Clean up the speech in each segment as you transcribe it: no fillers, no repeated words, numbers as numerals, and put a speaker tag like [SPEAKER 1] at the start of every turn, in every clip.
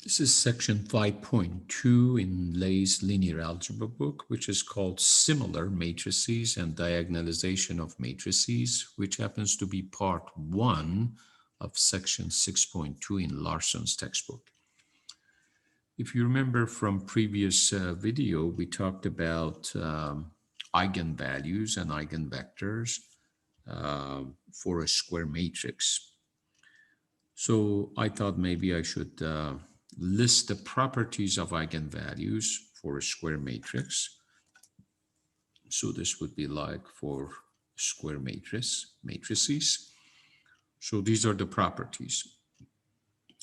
[SPEAKER 1] This is section 5.2 in Lay's linear algebra book, which is called Similar Matrices and Diagonalization of Matrices, which happens to be part 1 of section 6.2 in Larson's textbook. If you remember from previous video, we talked about eigenvalues and eigenvectors for a square matrix. So I thought maybe I should list the properties of eigenvalues for a square matrix. So this would be like for square matrices. So these are the properties.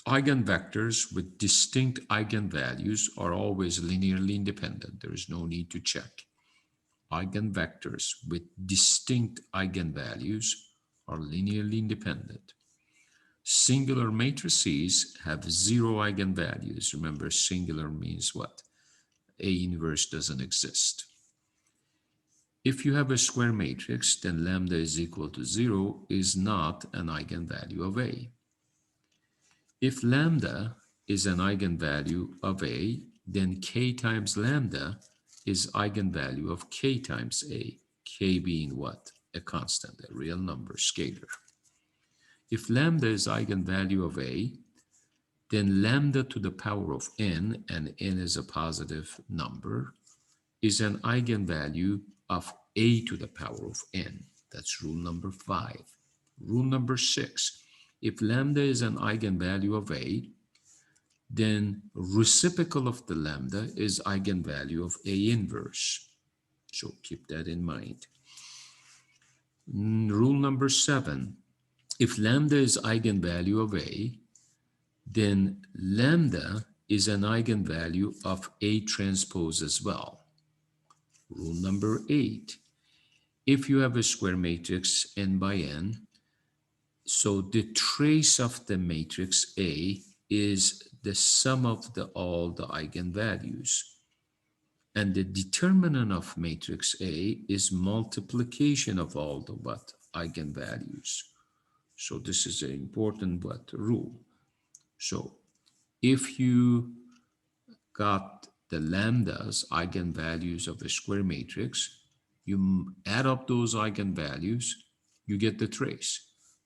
[SPEAKER 1] Eigenvectors with distinct eigenvalues are always linearly independent. There is no need to check. Eigenvectors with distinct eigenvalues are linearly independent. Singular matrices have zero eigenvalues. Remember, singular means what? A inverse doesn't exist. If you have a square matrix, then lambda is equal to 0 is not an eigenvalue of A. If lambda is an eigenvalue of A, then k times lambda is eigenvalue of k times A, k being what? A constant, a real number, scalar. If lambda is eigenvalue of A, then lambda to the power of n, and n is a positive number, is an eigenvalue of A to the power of n. That's rule number 5. Rule number 6, if lambda is an eigenvalue of A, then reciprocal of the lambda is eigenvalue of A inverse. So keep that in mind. Rule number 7, if lambda is eigenvalue of A, then lambda is an eigenvalue of A transpose as well. Rule number 8, if you have a square matrix n by n, so the trace of the matrix A is the sum of all the eigenvalues. And the determinant of matrix A is multiplication of all the what? Eigenvalues. So this is an important what? Rule. So if you got the lambdas, eigenvalues of a square matrix, you add up those eigenvalues, you get the trace.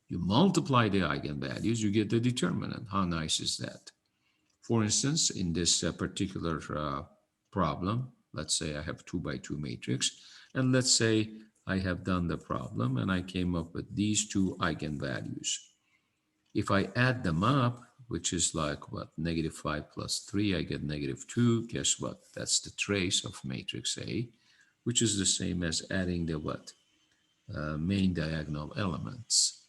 [SPEAKER 1] You multiply the eigenvalues, you get the determinant. How nice is that? For instance, in this particular problem, let's say I have 2 by 2 matrix, and let's say I have done the problem and I came up with these two eigenvalues. If I add them up, which is like what, -5 plus 3, I get -2. Guess what? That's the trace of matrix A, which is the same as adding the what? Main diagonal elements.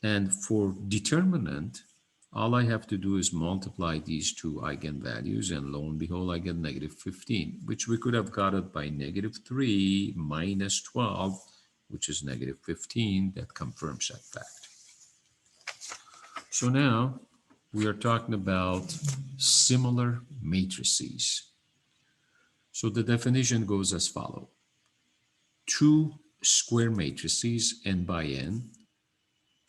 [SPEAKER 1] And for determinant, all I have to do is multiply these two eigenvalues, and lo and behold, I get -15, which we could have got it by -3 minus 12, which is -15. That confirms that fact. So now we are talking about similar matrices. So the definition goes as follows. Two square matrices n by n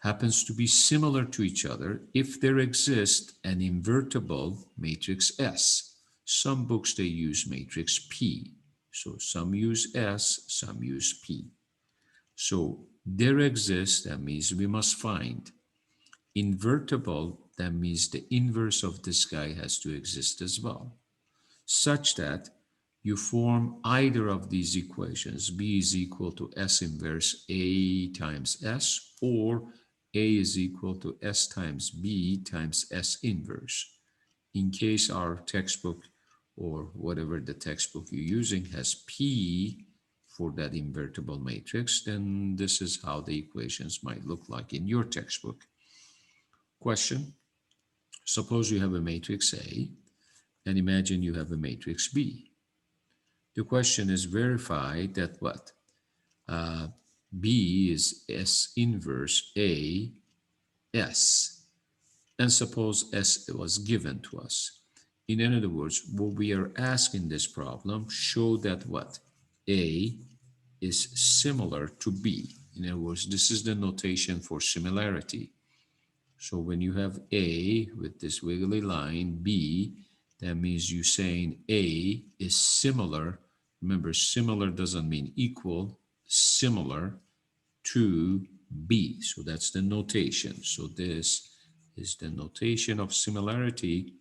[SPEAKER 1] happens to be similar to each other if there exists an invertible matrix S. Some books, they use matrix P. So some use S, some use P. So there exists, that means we must find. Invertible, that means the inverse of this guy has to exist as well, such that you form either of these equations. B is equal to S inverse A times S, or A is equal to S times B times S inverse. In case our textbook or whatever the textbook you're using has P for that invertible matrix, then this is how the equations might look like in your textbook. Question: suppose you have a matrix A, and imagine you have a matrix B. The question is, verify that what? B is S inverse A, S. And suppose S was given to us. In other words, what we are asking this problem, show that what? A is similar to B. In other words, this is the notation for similarity. So when you have A with this wiggly line, B, that means you're saying A is similar. Remember, similar doesn't mean equal, similar to B. So that's the notation. So this is the notation of similarity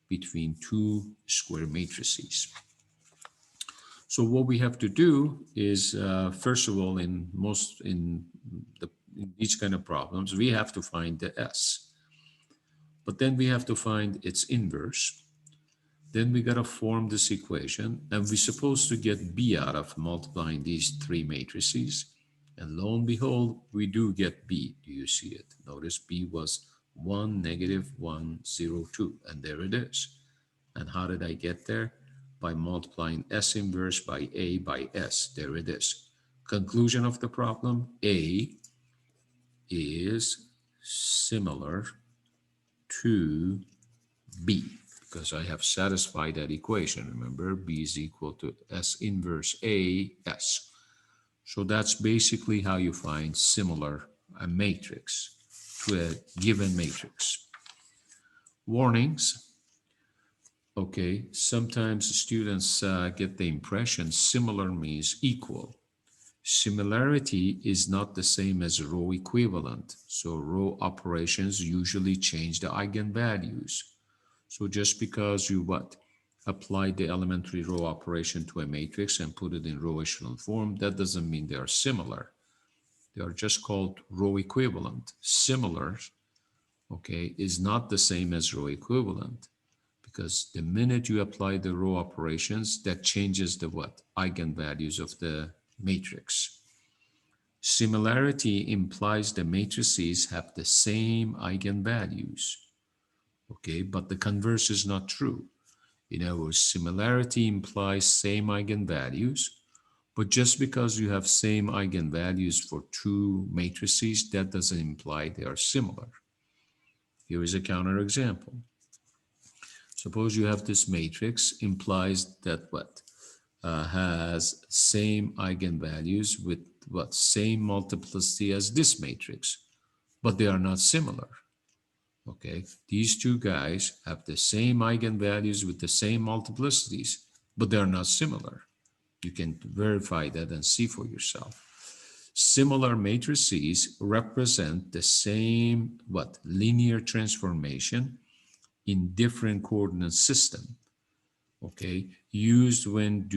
[SPEAKER 1] between two square matrices. So what we have to do is, first of all, in these kind of problems, we have to find the S. But then we have to find its inverse. Then we got to form this equation, and we're supposed to get B out of multiplying these three matrices. And lo and behold, we do get B. Do you see it? Notice B was 1, negative 1, 0, 2, and there it is. And how did I get there? By multiplying S inverse by A by S. There it is. Conclusion of the problem, A is similar to B, because I have satisfied that equation. Remember, B is equal to S inverse A, S. So that's basically how you find similar a matrix to a given matrix. Warnings. Okay, sometimes students get the impression similar means equal. Similarity is not the same as row equivalent. So row operations usually change the eigenvalues. So just because you apply the elementary row operation to a matrix and put it in row echelon form, that doesn't mean they are similar. They are just called row equivalent. Similar, okay, is not the same as row equivalent, because the minute you apply the row operations, that changes the eigenvalues of the matrix. Similarity implies the matrices have the same eigenvalues, okay, but the converse is not true. In other words, similarity implies same eigenvalues, but just because you have same eigenvalues for two matrices, that doesn't imply they are similar. Here is a counterexample. Suppose you have this matrix, implies that has same eigenvalues with same multiplicity as this matrix, but they are not similar. Okay, these two guys have the same eigenvalues with the same multiplicities, but they are not similar. You can verify that and see for yourself. Similar matrices represent the same linear transformation in different coordinate system. Okay, used when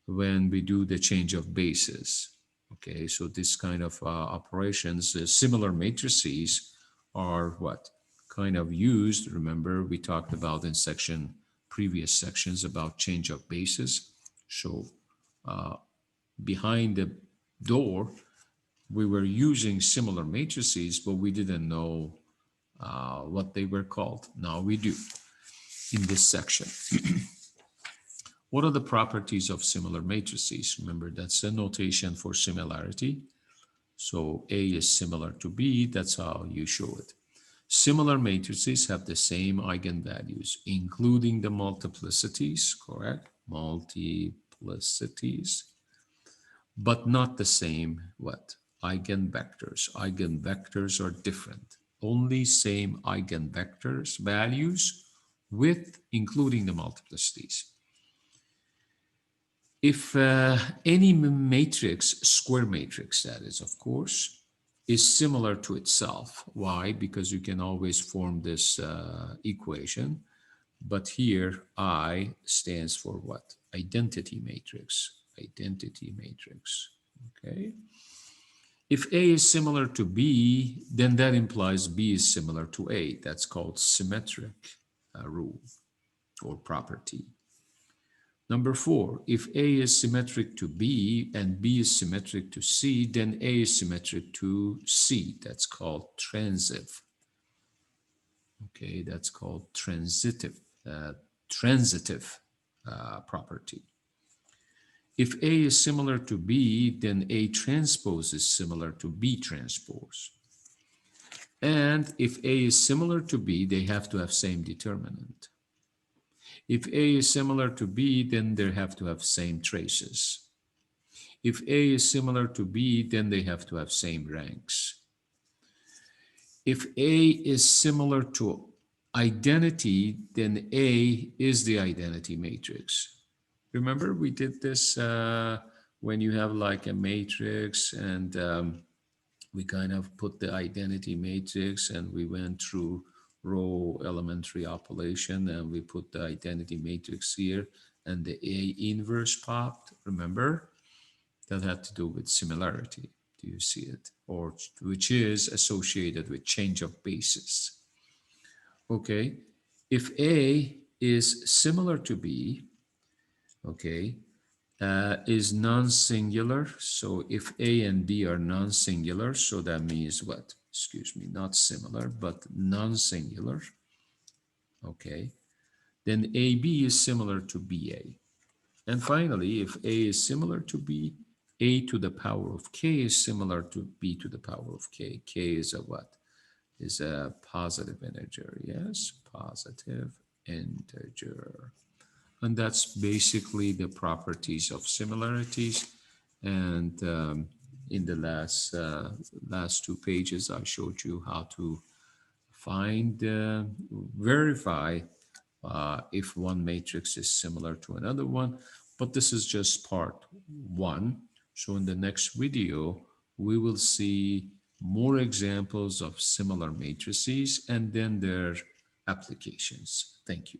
[SPEAKER 1] when we do the change of bases. Okay, so this kind of operations, similar matrices are kind of used. Remember, we talked about in previous sections about change of bases. So behind the door, we were using similar matrices, but we didn't know what they were called. Now we do in this section. What are the properties of similar matrices? Remember, that's a notation for similarity. So A is similar to B, that's how you show it. Similar matrices have the same eigenvalues, including the multiplicities, correct? Multiplicities, but not the same eigenvectors. Eigenvectors are different. Only same eigenvectors, values, with including the multiplicities. If any matrix, square matrix that is, of course, is similar to itself. Why? Because you can always form this equation. But here, I stands for what? Identity matrix. Identity matrix. Okay. If A is similar to B, then that implies B is similar to A. That's called symmetric rule or property. Number 4, if A is symmetric to B and B is symmetric to C, then A is symmetric to C. That's called transitive. Okay, that's called transitive property. If A is similar to B, then A transpose is similar to B transpose. And if A is similar to B, they have to have same determinant. If A is similar to B, then they have to have same traces. If A is similar to B, then they have to have same ranks. if A is similar to identity, then A is the identity matrix. Remember, we did this when you have like a matrix and we kind of put the identity matrix and we went through row elementary operation and we put the identity matrix here and the A inverse popped, remember? That had to do with similarity. Do you see it? Or which is associated with change of basis. Okay, if A is similar to B, okay, is non-singular. So if A and B are non-singular, so that means what? Excuse me, not similar, but non-singular. Okay, then AB is similar to BA. And finally, if A is similar to B, A to the power of K is similar to B to the power of K. K is a what? Is a positive integer. Yes, positive integer. And that's basically the properties of similarities. And in the last two pages, I showed you how to find, verify if one matrix is similar to another one. But this is just part one. So in the next video, we will see more examples of similar matrices and then their applications. Thank you.